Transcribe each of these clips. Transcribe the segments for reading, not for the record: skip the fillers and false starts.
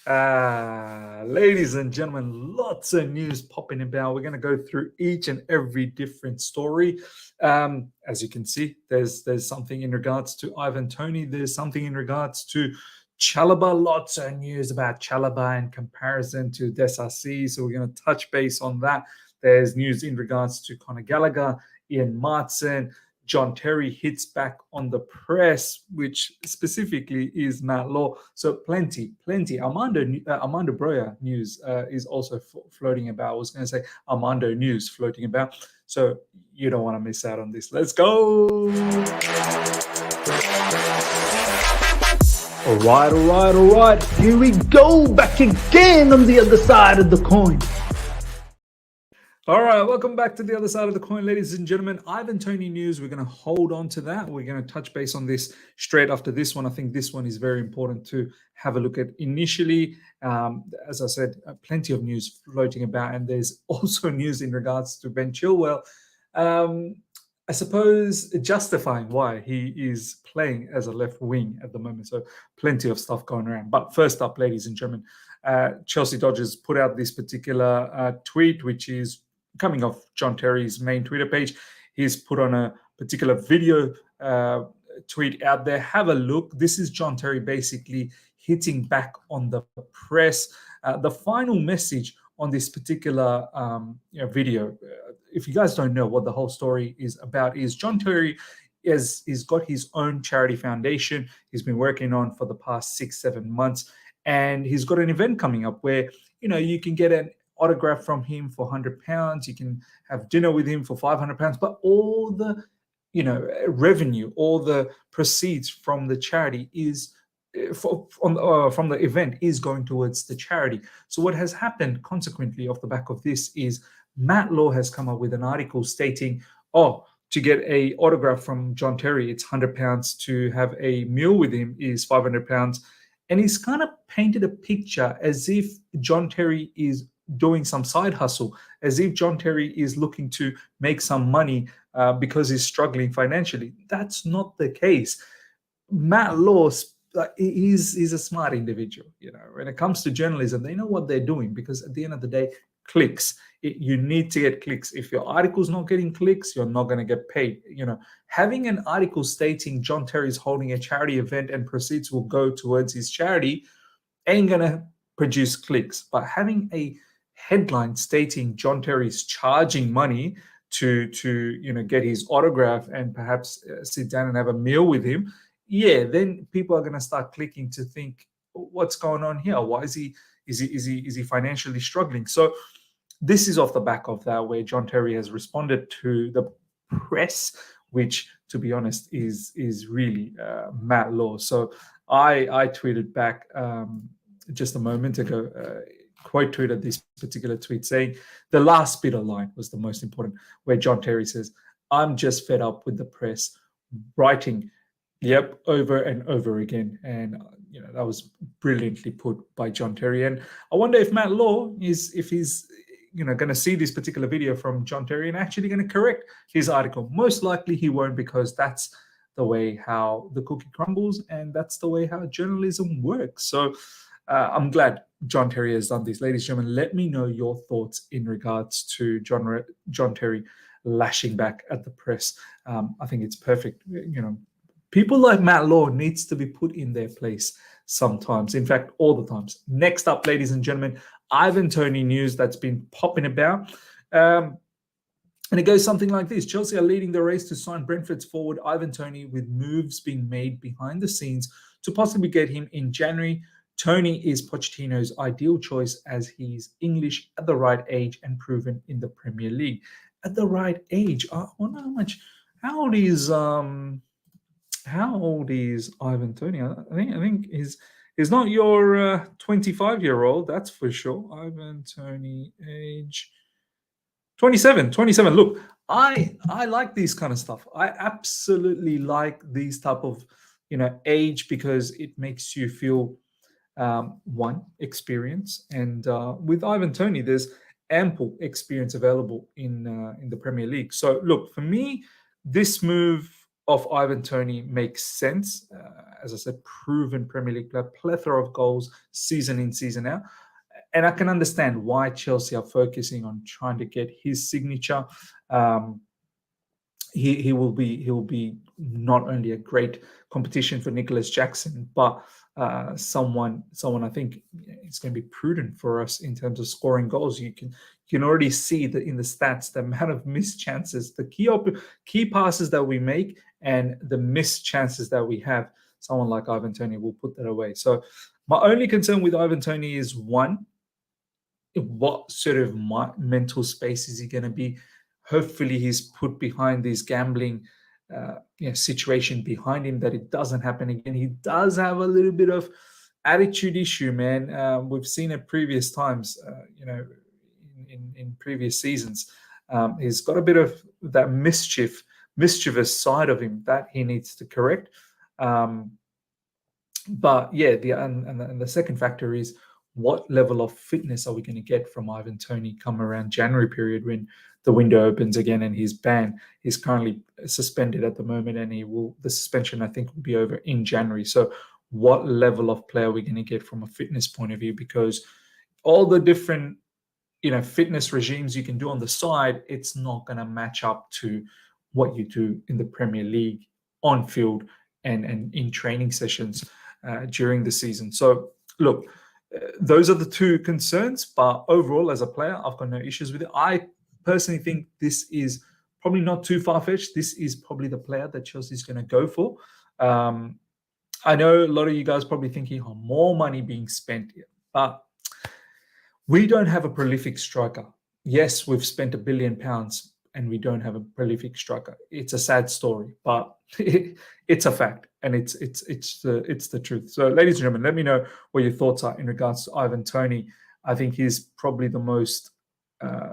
Ladies and gentlemen, lots of news popping about. We're going to go through each and every different story. As you can see, there's something in regards to Ivan Toney. There's something in regards to Chalobah. Lots of news about Chalobah in comparison to Desasi. So we're going to touch base on that. There's news in regards to Conor Gallagher, Ian Maatsen. John Terry hits back on the press, which specifically is Matt Law. So plenty. Armando Broja news is also floating about. I was going to say Armando news floating about. So you don't want to miss out on this. Let's go. All right. Here we go, back again on the other side of the coin. All right, welcome back to the other side of the coin, ladies and gentlemen. Ivan Toney news, we're going to hold on to that. We're going to touch base on this straight after this one. I think this one is very important to have a look at initially. As I said, plenty of news floating about, and there's also news in regards to Ben Chilwell. I suppose justifying why he is playing as a left wing at the moment. So plenty of stuff going around. But first up, ladies and gentlemen, Chelsea Dodgers put out this particular tweet, which is coming off John Terry's main Twitter page. He's put on a particular video tweet out there. Have a look. This is John Terry basically hitting back on the press. The final message on this particular video, if you guys don't know what the whole story is about, is John Terry he's got his own charity foundation he's been working on for the past 6-7 months. And he's got an event coming up where, you can get an autograph from him for £100. You can have dinner with him for £500. But all the, revenue, all the proceeds from the charity is from the event is going towards the charity. So what has happened consequently off the back of this is Matt Law has come up with an article stating, to get a autograph from John Terry, it's £100. To have a meal with him is £500. And he's kind of painted a picture as if John Terry is doing some side hustle, as if John Terry is looking to make some money because he's struggling financially. That's not the case. Matt Law is a smart individual. When it comes to journalism, they know what they're doing, because at the end of the day, clicks. You need to get clicks. If your article's not getting clicks, you're not going to get paid. Having an article stating John Terry is holding a charity event and proceeds will go towards his charity ain't going to produce clicks. But having a headline stating John Terry is charging money to get his autograph and perhaps sit down and have a meal with him, then people are going to start clicking to think, what's going on here? Why is he financially struggling? So this is off the back of that, where John Terry has responded to the press, which, to be honest, is really Matt Law. So I tweeted back just a moment ago, quote tweeted this particular tweet saying, the last bit of line was the most important, where John Terry says, I'm just fed up with the press writing, over and over again. And that was brilliantly put by John Terry. And I wonder if Matt Law he's going to see this particular video from John Terry and actually going to correct his article. Most likely he won't, because that's the way how the cookie crumbles, and that's the way how journalism works. So I'm glad John Terry has done this. Ladies and gentlemen, let me know your thoughts in regards to John Terry lashing back at the press. I think it's perfect. People like Matt Law needs to be put in their place sometimes. In fact, all the times. Next up, ladies and gentlemen, Ivan Toney news that's been popping about. And it goes something like this. Chelsea are leading the race to sign Brentford's forward Ivan Toney, with moves being made behind the scenes to possibly get him in January. Toney is Pochettino's ideal choice, as he's English, at the right age, and proven in the Premier League. At the right age, I wonder how old is Ivan Toney? I think he's not your 25-year-old, that's for sure. Ivan Toney, age 27. Look, I like these kind of stuff. I absolutely like these type of age, because it makes you feel experience. And with Ivan Toney, there's ample experience available in the Premier League. So look, for me, this move of Ivan Toney makes sense. As I said, proven Premier League player, plethora of goals season in, season out. And I can understand why Chelsea are focusing on trying to get his signature. He will be not only a great competition for Nicholas Jackson, but someone I think is going to be prudent for us in terms of scoring goals. You can already see that in the stats, the amount of missed chances, the key passes that we make, and the missed chances that we have. Someone like Ivan Toney will put that away. So my only concern with Ivan Toney is, one, what sort of mental space is he going to be? Hopefully he's put behind this gambling situation behind him, that it doesn't happen again. He does have a little bit of attitude issue, man. We've seen it previous times, in previous seasons. He's got a bit of that mischievous side of him that he needs to correct. But yeah, the second factor is, what level of fitness are we going to get from Ivan Toney come around January period, when the window opens again and he's banned? He's currently suspended at the moment, and the suspension, I think, will be over in January. So what level of player are we going to get from a fitness point of view? Because all the different fitness regimes you can do on the side, it's not going to match up to what you do in the Premier League on field and in training sessions during the season. So look, those are the two concerns, but overall, as a player, I've got no issues with it. I personally think this is probably not too far-fetched. This is probably the player that Chelsea's going to go for. I know a lot of you guys probably thinking, more money being spent here, but we don't have a prolific striker. Yes, we've spent £1 billion and we don't have a prolific striker. It's a sad story, but it's a fact, and it's the truth. So, ladies and gentlemen, let me know what your thoughts are in regards to Ivan Toney. I think he's probably the most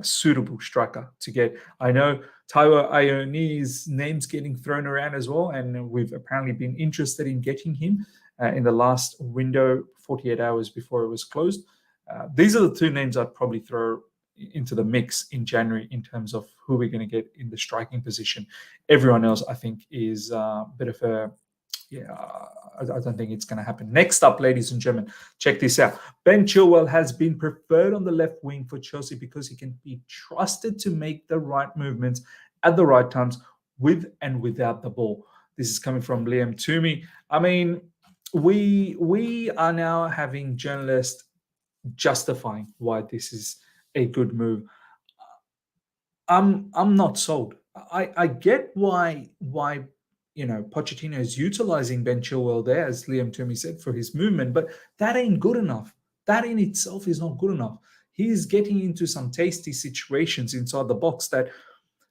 suitable striker to get. I know Taiwo Awoniyi's name's getting thrown around as well, and we've apparently been interested in getting him in the last window, 48 hours before it was closed. These are the two names I'd probably throw into the mix in January in terms of who we're going to get in the striking position. Everyone else, I think, is a bit of a, I don't think it's going to happen. Next up, ladies and gentlemen, check this out. Ben Chilwell has been preferred on the left wing for Chelsea because he can be trusted to make the right movements at the right times with and without the ball. This is coming from Liam Toomey. I mean, we are now having journalists justifying why this is a good move. I'm not sold. I get why Pochettino is utilizing Ben Chilwell there, as Liam Toomey said, for his movement, but that ain't good enough. That in itself is not good enough. He's getting into some tasty situations inside the box that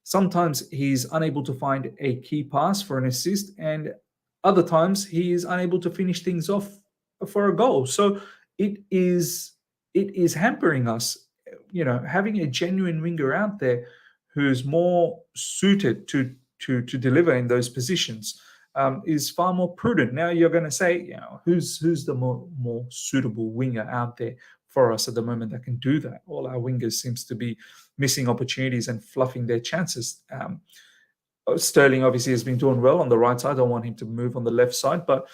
sometimes he's unable to find a key pass for an assist, and other times he is unable to finish things off for a goal. So it is hampering us. Having a genuine winger out there who's more suited to deliver in those positions is far more prudent. Now you're going to say, who's the more suitable winger out there for us at the moment that can do that? All our wingers seems to be missing opportunities and fluffing their chances. Sterling obviously has been doing well on the right side. I don't want him to move on the left side, but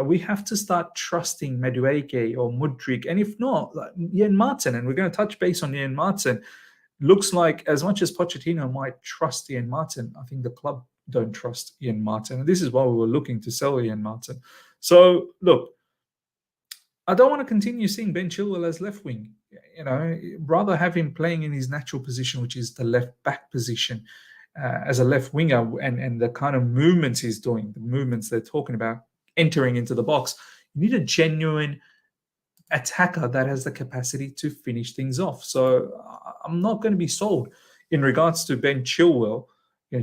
we have to start trusting Madueke or Mudryk, and if not, like Ian Maatsen, and we're going to touch base on Ian Maatsen. Looks like as much as Pochettino might trust Ian Maatsen, I think the club don't trust Ian Maatsen, and this is why we were looking to sell Ian Maatsen. So look, I don't want to continue seeing Ben Chilwell as left wing. Rather have him playing in his natural position, which is the left back position, as a left winger, and the kind of movements he's doing, the movements they're talking about, entering into the box. You need a genuine attacker that has the capacity to finish things off. So I'm not going to be sold in regards to Ben Chilwell,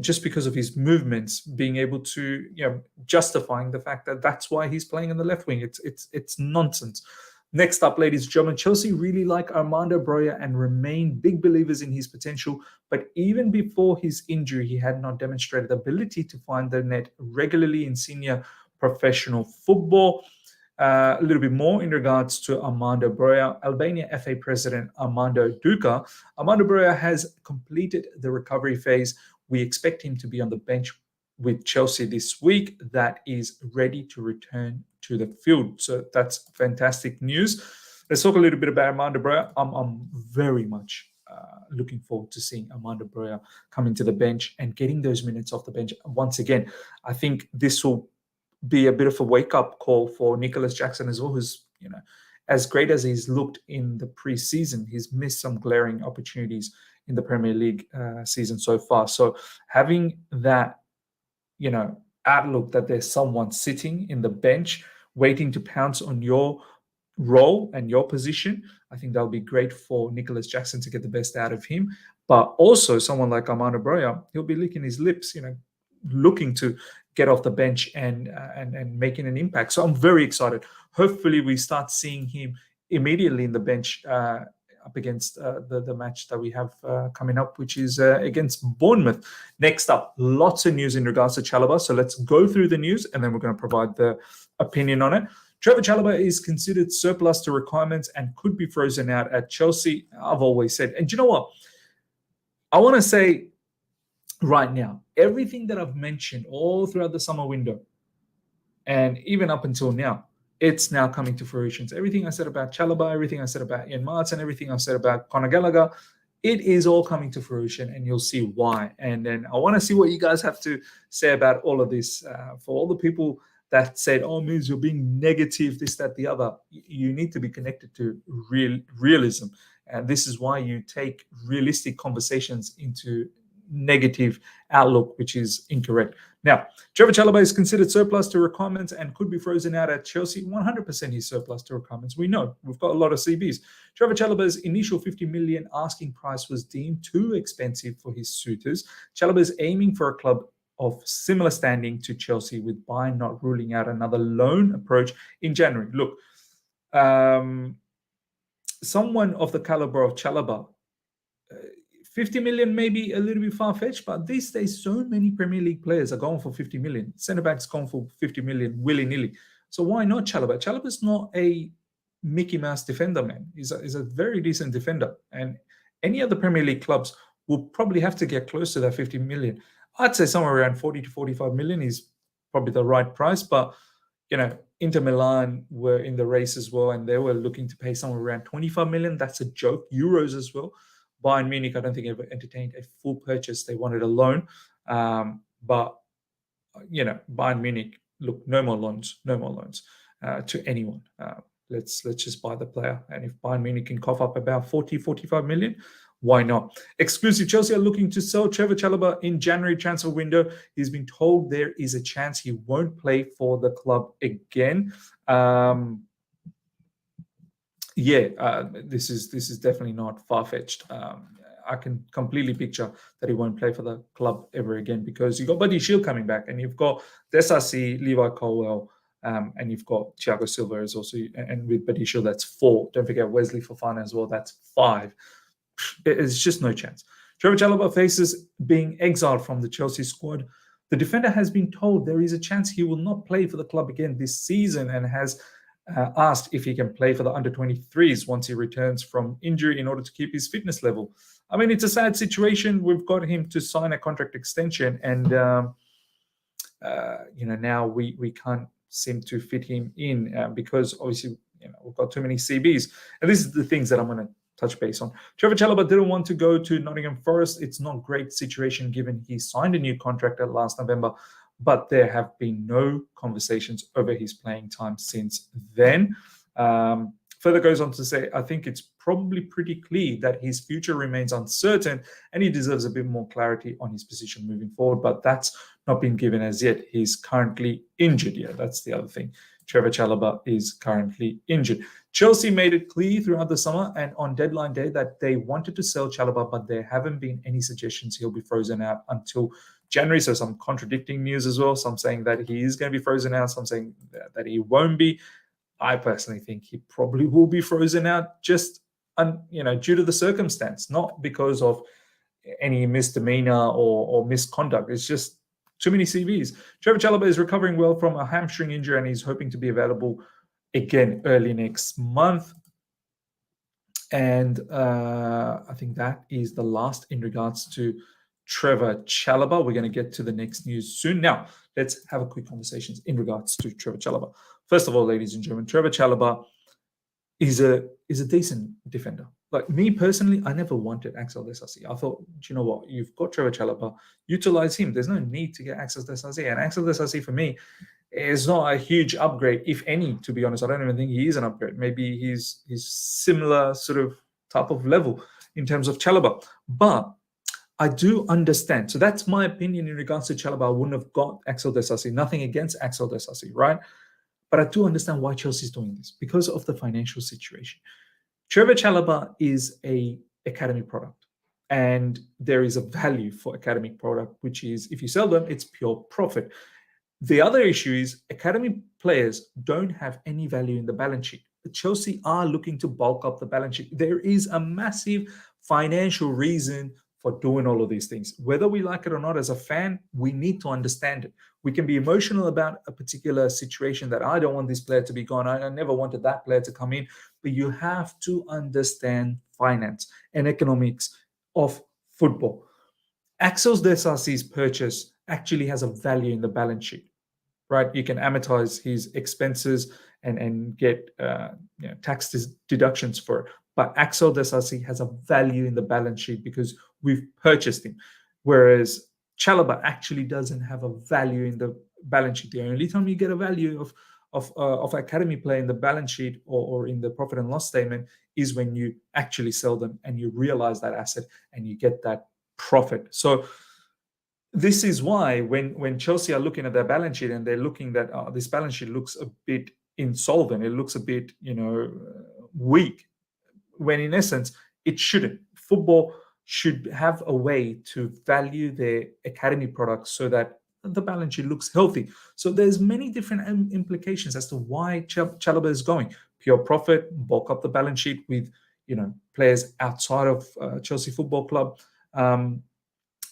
just because of his movements, being able to, justifying the fact that that's why he's playing on the left wing. It's nonsense. Next up, ladies and gentlemen, Chelsea really like Armando Broja and remain big believers in his potential. But even before his injury, he had not demonstrated the ability to find the net regularly in senior professional football. A little bit more in regards to Armando Broja. Albania FA President Armando Duka. Armando Broja has completed the recovery phase. We expect him to be on the bench with Chelsea this week that is ready to return to the field. So that's fantastic news. Let's talk a little bit about Armando Broja. I'm very much looking forward to seeing Armando Broja coming to the bench and getting those minutes off the bench. Once again, I think this will be a bit of a wake-up call for Nicholas Jackson as well, who's, as great as he's looked in the pre-season, he's missed some glaring opportunities in the Premier League season so far. So having that, outlook that there's someone sitting in the bench waiting to pounce on your role and your position, I think that'll be great for Nicholas Jackson to get the best out of him. But also someone like Armando Broja, he'll be licking his lips, looking to get off the bench and making an impact. So I'm very excited. Hopefully we start seeing him immediately in the bench up against the match that we have coming up, which is against Bournemouth. Next up, lots of news in regards to Chalobah. So let's go through the news and then we're going to provide the opinion on it. Trevoh Chalobah is considered surplus to requirements and could be frozen out at Chelsea. I've always said, and you know what? I want to say right now, everything that I've mentioned all throughout the summer window and even up until now, it's now coming to fruition. So everything I said about Chalobah, everything I said about Ian Maatsen, everything I've said about Conor Gallagher, it is all coming to fruition, and you'll see why. And then I want to see what you guys have to say about all of this. For all the people that said, "Oh, Miz, you're being negative, this, that, the other," you need to be connected to realism. And this is why you take realistic conversations into negative outlook, which is incorrect. Now, Trevoh Chalobah is considered surplus to requirements and could be frozen out at Chelsea. 100% he's surplus to requirements. We know. We've got a lot of CBs. Trevoh Chalobah's initial 50 million asking price was deemed too expensive for his suitors. Chalobah is aiming for a club of similar standing to Chelsea, with Bayern not ruling out another loan approach in January. Look, someone of the caliber of Chalobah, 50 million may be a little bit far-fetched, but these days so many Premier League players are going for 50 million. Centre-backs going for 50 million willy-nilly. So why not Chalobah? Chalobah's not a Mickey Mouse defender, man. He's a very decent defender. And any other Premier League clubs will probably have to get close to that 50 million. I'd say somewhere around 40 to 45 million is probably the right price. But, Inter Milan were in the race as well, and they were looking to pay somewhere around 25 million. That's a joke. Euros as well. Bayern Munich, I don't think, ever entertained a full purchase. They wanted a loan. But, Bayern Munich, look, no more loans to anyone. Let's just buy the player. And if Bayern Munich can cough up about 40, 45 million, why not? Exclusive, Chelsea are looking to sell Trevoh Chalobah in January transfer window. He's been told there is a chance he won't play for the club again. This is definitely not far-fetched. I can completely picture that he won't play for the club ever again, because you've got Buddy Shield coming back, and you've got Desasi, Levi Colwell, and you've got Thiago Silva as also, and with Buddy Shield, that's 4. Don't forget Wesley Fofana as well, that's 5. It's just no chance. Trevoh Chalobah faces being exiled from the Chelsea squad. The defender has been told there is a chance he will not play for the club again this season, and has asked if he can play for the under-23s once he returns from injury in order to keep his fitness level. I mean, it's a sad situation. We've got him to sign a contract extension, and now we can't seem to fit him in because obviously we've got too many CBs. And this is the things that I'm going to touch base on. Trevoh Chalobah didn't want to go to Nottingham Forest. It's not a great situation given he signed a new contract last November, but there have been no conversations over his playing time since then. Further goes on to say, I think it's probably pretty clear that his future remains uncertain and he deserves a bit more clarity on his position moving forward, but that's not been given as yet. He's currently injured. Yeah, that's the other thing. Trevoh Chalobah is currently injured. Chelsea made it clear throughout the summer and on deadline day that they wanted to sell Chalobah, but there haven't been any suggestions he'll be frozen out until January. So some contradicting news as well. Some saying that he is going to be frozen out. Some saying that he won't be. I personally think he probably will be frozen out just, due to the circumstance, not because of any misdemeanor or misconduct. It's just too many CVs. Trevoh Chalobah is recovering well from a hamstring injury and he's hoping to be available again early next month. And I think that is the last in regards to Trevoh Chalobah. We're going to get to the next news soon. Now, let's have a quick conversation in regards to Trevoh Chalobah. First of all, ladies and gentlemen, Trevoh Chalobah is a decent defender. Like me personally, I never wanted Axel Disasi. I thought, do you know what? You've got Trevoh Chalobah, utilize him. There's no need to get Axel Disasi. And Axel Disasi, for me, is not a huge upgrade, if any, to be honest. I don't even think he is an upgrade. Maybe he's similar sort of type of level in terms of Chalobah. But I do understand. So that's my opinion in regards to Chalobah. I wouldn't have got Axel Disasi. Nothing against Axel Disasi, right? But I do understand why Chelsea's doing this, because of the financial situation. Trevoh Chalobah is a academy product, and there is a value for academic product, which is if you sell them, it's pure profit. The other issue is academy players don't have any value in the balance sheet. But Chelsea are looking to bulk up the balance sheet. There is a massive financial reason for doing all of these things. Whether we like it or not as a fan, we need to understand it. We can be emotional about a particular situation that I don't want this player to be gone. I never wanted that player to come in. But you have to understand finance and economics of football. Axel Disasi's purchase actually has a value in the balance sheet, right? You can amortize his expenses and get tax deductions for it. But Axel Disasi has a value in the balance sheet because we've purchased him. Whereas Chalobah actually doesn't have a value in the balance sheet. The only time you get a value of academy play in the balance sheet or in the profit and loss statement is when you actually sell them and you realize that asset and you get that profit. So this is why when Chelsea are looking at their balance sheet and they're looking that this balance sheet looks a bit insolvent, it looks a bit weak, when in essence it shouldn't. Football should have a way to value their academy products so that the balance sheet looks healthy. So there's many different implications as to why Chalobah is going. Pure profit, bulk up the balance sheet with players outside of Chelsea Football Club.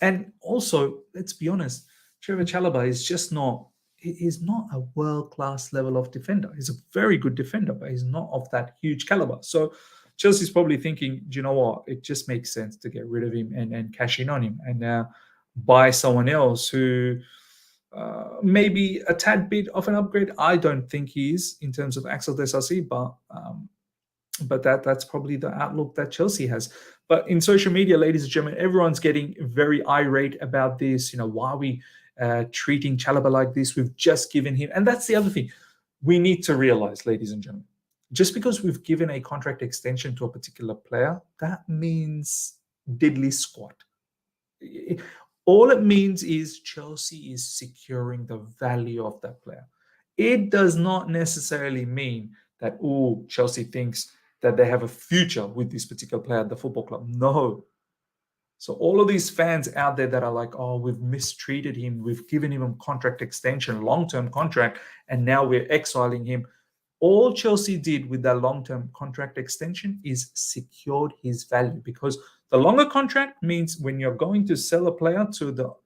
And also, let's be honest, Trevoh Chalobah is just not. He's not a world-class level of defender. He's a very good defender, but he's not of that huge caliber. So Chelsea's probably thinking, do you know what? It just makes sense to get rid of him and cash in on him and buy someone else who maybe a tad bit of an upgrade. I don't think he is in terms of Axel Disasi, but that's probably the outlook that Chelsea has. But in social media, ladies and gentlemen, everyone's getting very irate about this. Why are we treating Chalobah like this? We've just given him, and that's the other thing we need to realize, ladies and gentlemen. Just because we've given a contract extension to a particular player, that means diddly squat. All it means is Chelsea is securing the value of that player. It does not necessarily mean that, Chelsea thinks that they have a future with this particular player at the football club. No. So all of these fans out there that are like, we've mistreated him, we've given him a contract extension, long-term contract, and now we're exiling him. All Chelsea did with that long-term contract extension is secured his value, because the longer contract means when you're going to sell a player to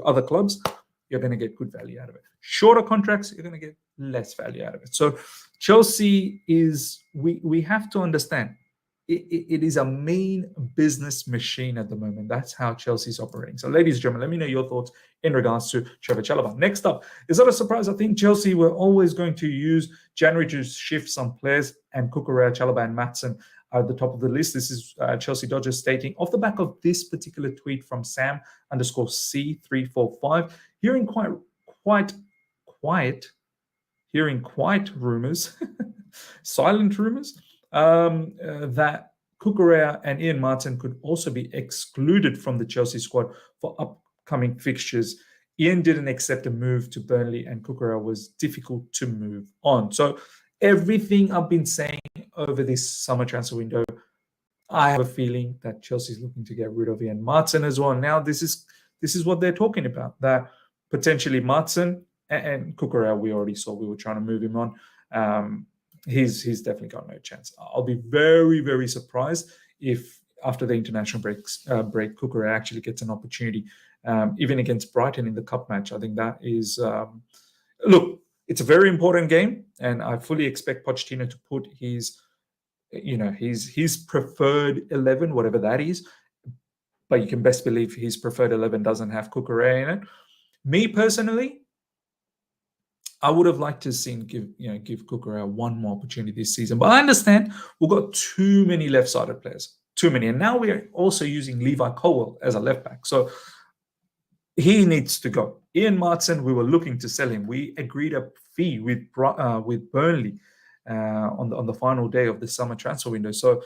other clubs, you're going to get good value out of it. Shorter contracts, you're going to get less value out of it. So Chelsea we have to understand, it is a main business machine at the moment. That's how Chelsea's operating. So ladies and gentlemen, let me know your thoughts in regards to Trevoh Chalobah. Next up, is that a surprise? I think Chelsea were always going to use January to shift some players, and Cucurella, Chalobah and Maatsen are at the top of the list. This is Chelsea Dodgers stating off the back of this particular tweet from Sam_C345, hearing quiet rumors, silent rumors, that Cucurella and Ian Martin could also be excluded from the Chelsea squad for upcoming fixtures. Ian didn't accept a move to Burnley, and Cucurella was difficult to move on. So everything I've been saying over this summer transfer window, I have a feeling that Chelsea's looking to get rid of Ian Martin as well. Now this is what they're talking about, that potentially Maatsen and Cucurella, we already saw we were trying to move him on. He's definitely got no chance. I'll be very, very surprised if after the international break, Cucurella actually gets an opportunity, even against Brighton in the cup match. I think that is, look, it's a very important game, and I fully expect Pochettino to put his preferred 11, whatever that is. but you can best believe his preferred 11 doesn't have Cucurella in it. Me personally, I would have liked to have seen give Cucurella one more opportunity this season. But I understand we've got too many left-sided players. Too many. And now we're also using Levi Colwill as a left back. So he needs to go. Ivan Maatsen, we were looking to sell him. We agreed a fee with Burnley on the final day of the summer transfer window. So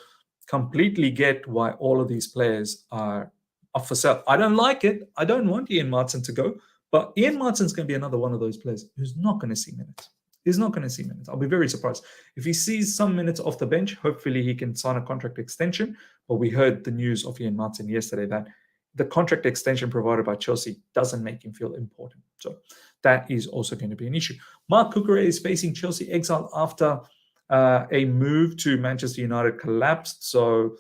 completely get why all of these players are up for sale. I don't like it. I don't want Ivan Maatsen to go. But Ivan Maatsen's going to be another one of those players who's not going to see minutes. He's not going to see minutes. I'll be very surprised. If he sees some minutes off the bench, hopefully he can sign a contract extension. But we heard the news of Ivan Maatsen yesterday that the contract extension provided by Chelsea doesn't make him feel important. So that is also going to be an issue. Marc Cucurella is facing Chelsea exile after a move to Manchester United collapsed. So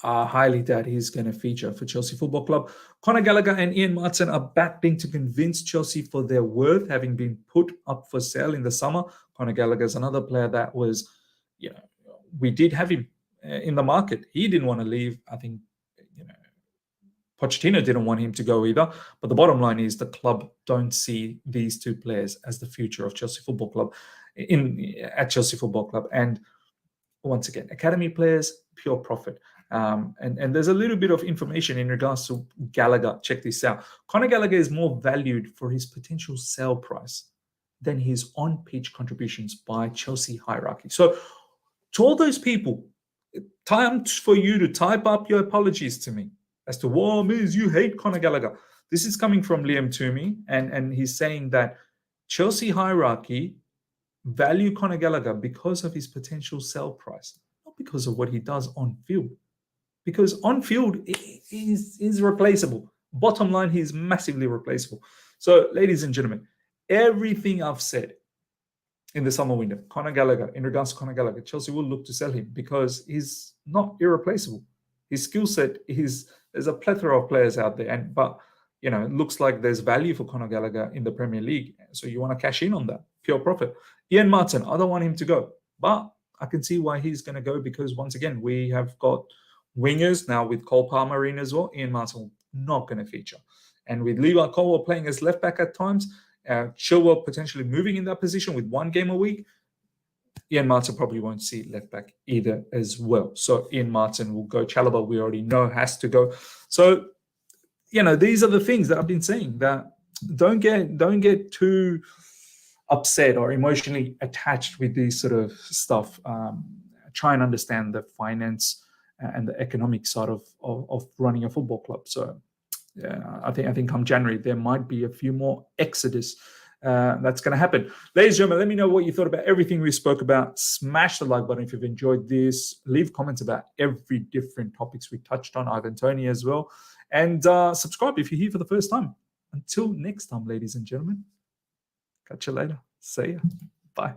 I highly doubt he's going to feature for Chelsea Football Club. Conor Gallagher and Ivan Maatsen are battling to convince Chelsea for their worth, having been put up for sale in the summer. Conor Gallagher is another player that was, we did have him in the market. He didn't want to leave. I think, Pochettino didn't want him to go either. But the bottom line is the club don't see these two players as the future of Chelsea Football Club at Chelsea Football Club. And once again, academy players, pure profit. And there's a little bit of information in regards to Gallagher. Check this out. Conor Gallagher is more valued for his potential sale price than his on-pitch contributions by Chelsea hierarchy. So to all those people, time for you to type up your apologies to me as to, whoa, Miz, you hate Conor Gallagher. This is coming from Liam Toomey, and he's saying that Chelsea hierarchy value Conor Gallagher because of his potential sell price, not because of what he does on field. Because on field is replaceable. Bottom line, he's massively replaceable. So, ladies and gentlemen, everything I've said in the summer window, Conor Gallagher, in regards to Conor Gallagher, Chelsea will look to sell him because he's not irreplaceable. His skill set there's a plethora of players out there, but it looks like there's value for Conor Gallagher in the Premier League. So you want to cash in on that, pure profit. Ivan Maatsen, I don't want him to go, but I can see why he's going to go because once again we have got wingers now with Cole Palmer in as well. Ivan Maatsen not going to feature, and with Levi Colwill playing as left back at times, Chilwell potentially moving in that position with one game a week, Ivan Maatsen probably won't see left back either as well. So Ivan Maatsen will go. Chalobah, we already know, has to go. So, these are the things that I've been saying, that don't get too upset or emotionally attached with these sort of stuff. Try and understand the finance and the economic side of running a football club. So I think come January, there might be a few more exodus that's going to happen. Ladies and gentlemen, let me know what you thought about everything we spoke about. Smash the like button if you've enjoyed this. Leave comments about every different topics we touched on, Ivan Toney as well. And subscribe if you're here for the first time. Until next time, ladies and gentlemen, catch you later. See ya. Bye.